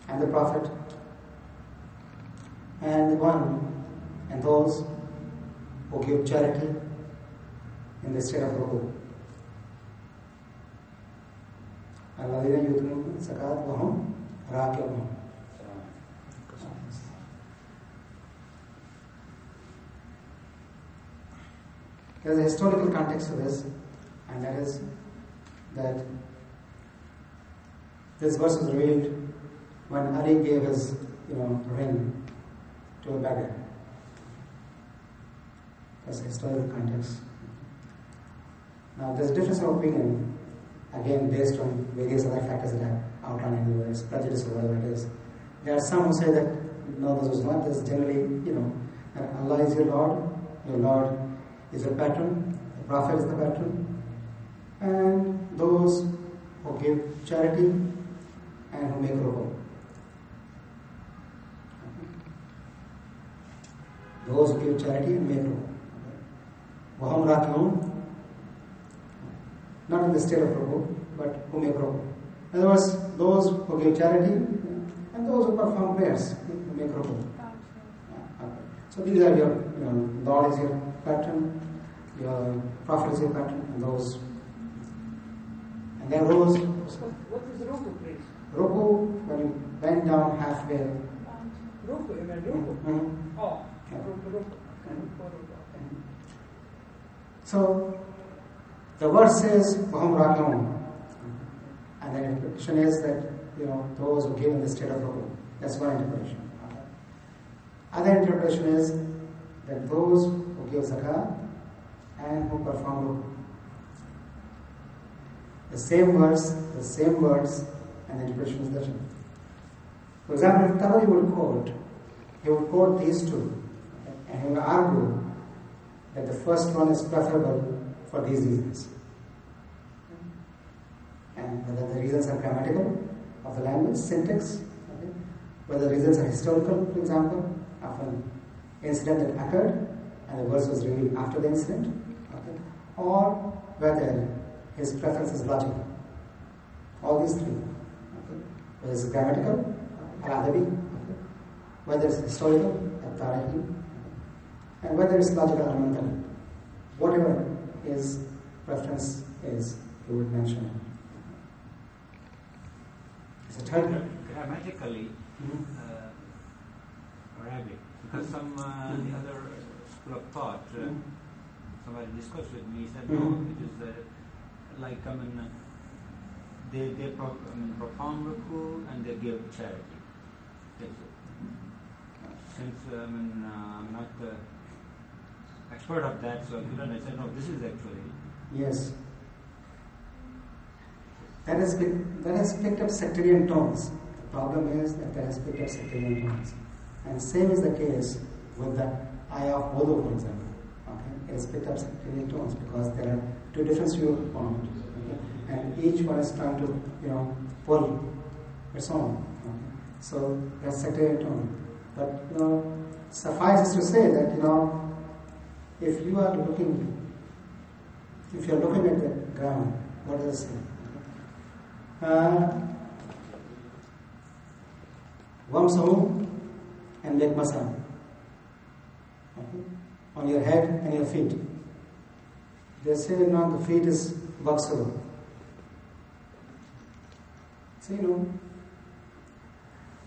and the Prophet, and the one and those who give charity in the state of ruku. الذين يؤتون الزكاة وهم راكعون. There is a historical context to this, and that is that this verse was revealed when Ali gave his, ring to a beggar. That's a historical context. Now, there's a difference of opinion, again based on various other factors that I outlined in the verse, prejudice or whatever it is. There are some who say that no, this was not. This is generally, that Allah is your Lord is your patron, the Prophet is the patron, and those who give charity and who make ruku. Those who give charity and make ruku. Wahum rakiun, not in the state of ruku, but who make ruku. In other words, those who give charity and those who perform prayers, who make ruku. So these are your, Lord is your patron, your Prophet is your patron, and those. And then those. What is ruku, please? Ruku, when you bend down halfway. Ruku, you mean ruku? Mm-hmm. Oh, yeah. Ruku. So, the verse says, Wahum Rakiun. And the interpretation is that, those who give in the state of ruku. That's one interpretation. Other interpretation is that those who give zakah and who perform ruku. The same verse, the same words, and the interpretation is different. For example, if Tabari would quote these two, and he would argue that the first one is preferable for these reasons. And whether the reasons are grammatical of the language, syntax, whether the reasons are historical, for example, of an incident that occurred and the verse was revealed after the incident, or whether his preference is logical. All these three. Whether it's grammatical, al-adabi, whether it's historical, al-tarihi, and whether it's logical or mental. Whatever his preference is, he would mention it. It's a third. Grammatically, Arabic, because some the other school of thought, somebody discussed with me, said no, it is like they perform ruku and they give charity. That's it. Since I'm not the expert of that, so I said no, this is actually yes. That has picked up sectarian tones. The problem is that has picked up sectarian tones. And same is the case with the ayah of wudu, for example. Okay? It has picked up sectarian tones because there are two different views upon it. Okay? And each one is trying to, pull its own. Okay? So that's sectarian tone. But, suffices to say that, if you are looking at the grammar, what does it say? Wamsahu and make masa. Okay? On your head and your feet. They say the feet is waksahu. So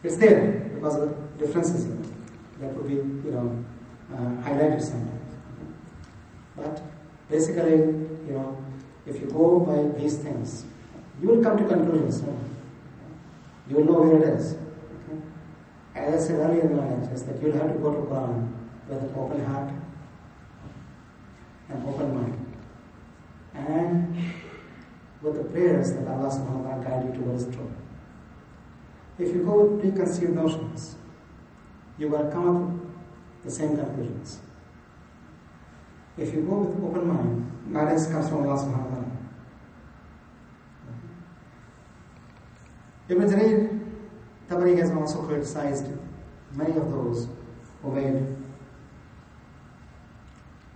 it's there because of the differences that would be highlighted sometimes. But basically, if you go by these things, you will come to conclusions. You will know where it is. Okay? As I said earlier in my lectures, that you will have to go to Quran with an open heart and open mind, and with the prayers that Allah subhanahu wa ta'ala guide you towards truth. If you go with preconceived notions, you will come up with the same conclusions. If you go with open mind, guidance comes from Allah subhanahu wa ta'ala. Ibn Jarir Tabari has also criticized many of those who made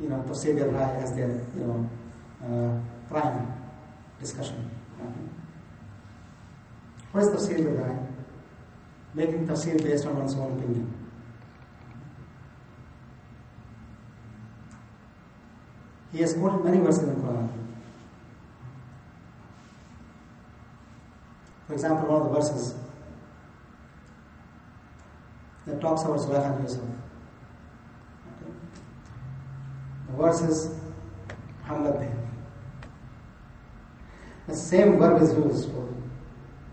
Tafseer al-Rai as their prime discussion. What is Tafseer al-Rai? making tafsir based on one's own opinion. He has quoted many verses in the Quran. For example, one of the verses that talks about Zulaikha and Yusuf. Okay. The verse is Hamad bin. The same verb is used for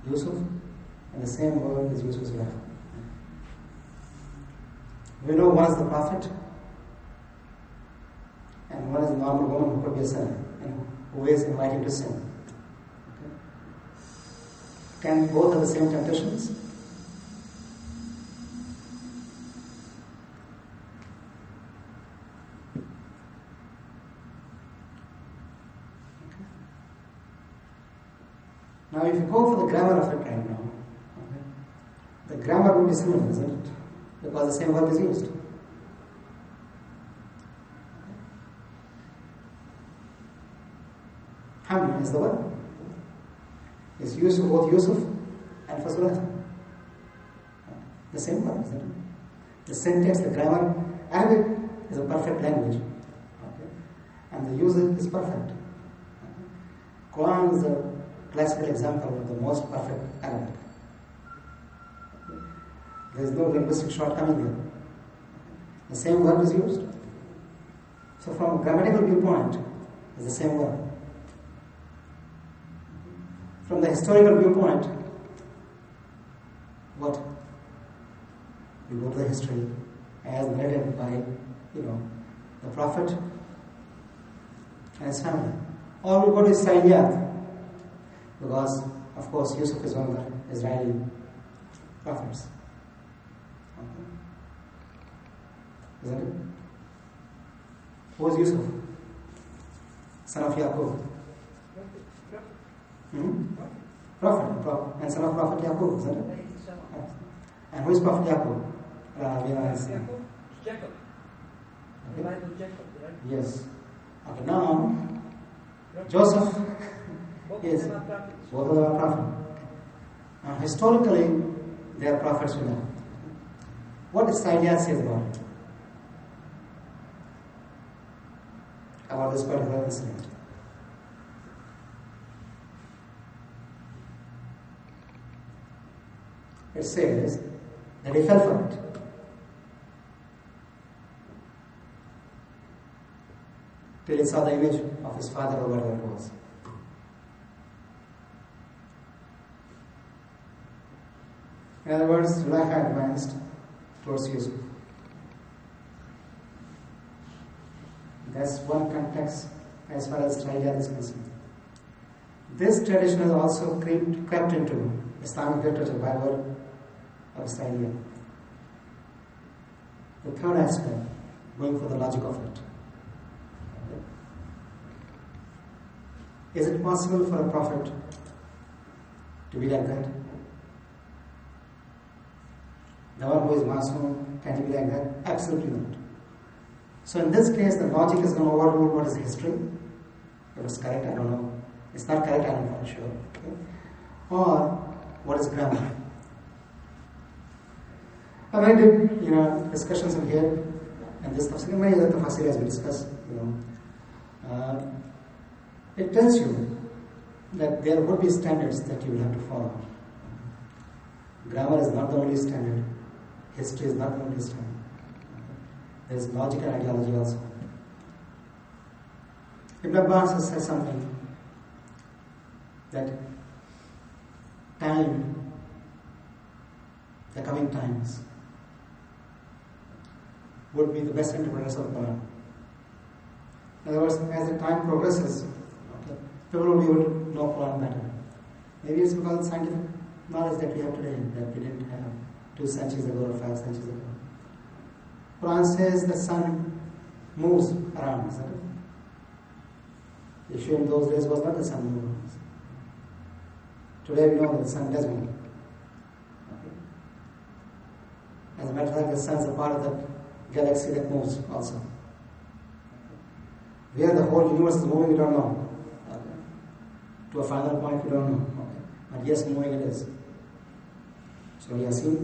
Yusuf, and the same word is used for Zulaikha. We know one is the prophet, and one is a normal woman who could be a sinner, and who is invited to sin. Okay. Can both have the same temptations? Now, if you go for the grammar of it right now, okay, the grammar would be similar, isn't it? Because the same verb is used. Ham is the verb. It's used for both Yusuf and for Zulaikha. The same verb, isn't it? The syntax, the grammar, Arabic is a perfect language. Okay? And the usage is perfect. Okay? Quran is a classical example of the most perfect Arabic. Okay? There is no linguistic shortcoming here. Okay? The same verb is used. So from a grammatical viewpoint, it's the same verb. From the historical viewpoint, what? We go to the history as narrated by, the Prophet and his family. Or we go to Israeliyat, because, of course, Yusuf is one of the Israeli prophets. Okay. Isn't it? Who is Yusuf? Son of Yaqub. Prophet, and son of Prophet Yaqub, isn't it? Yes. And who is Prophet Yaqub? Jacob. Jacob. The Okay. Bible Jacob, right? Yes. Okay, now, Joseph Both is, of them are prophets. both of them are prophets. Historically, they are prophets we know. What Israeliyat says about it? About this particular incident? It says that he fell for it. Till he saw the image of his father or whatever it was. In other words, Zulaikha advanced towards Yusuf. That's one context as far as Israeliyat is concerned. This tradition has also crept into Islamic literature by word of Israeliyat. The third aspect, going for the logic of it. Is it possible for a prophet to be like that? The one who is Masoom, can he be like that? Absolutely not. So in this case, the logic is going to overrule what is history. If it's correct, I don't know. It's not correct, I don't know for sure. Okay? Or what is grammar? And I did, discussions in here, and this tafsir, many other tafsir as we discussed, it tells you that there would be standards that you will have to follow. Grammar is not the only standard. History is not the only standard. There is logic and ideology also. Ibn Abbas has said something that time, the coming times, would be the best interpreters of the Quran. In other words, as the time progresses, people will be able to know Quran better. Maybe it's because of scientific knowledge that we have today, that we didn't have 2 centuries ago or 5 centuries ago. Quran says the sun moves around, isn't it? The issue in those days was not the sun moving. Today we know that the sun does move. Okay. As a matter of fact, the sun is a part of the galaxy that moves also. Where the whole universe is moving, we don't know. Okay. To a final point, we don't know. Okay. But yes, moving it is. So we have seen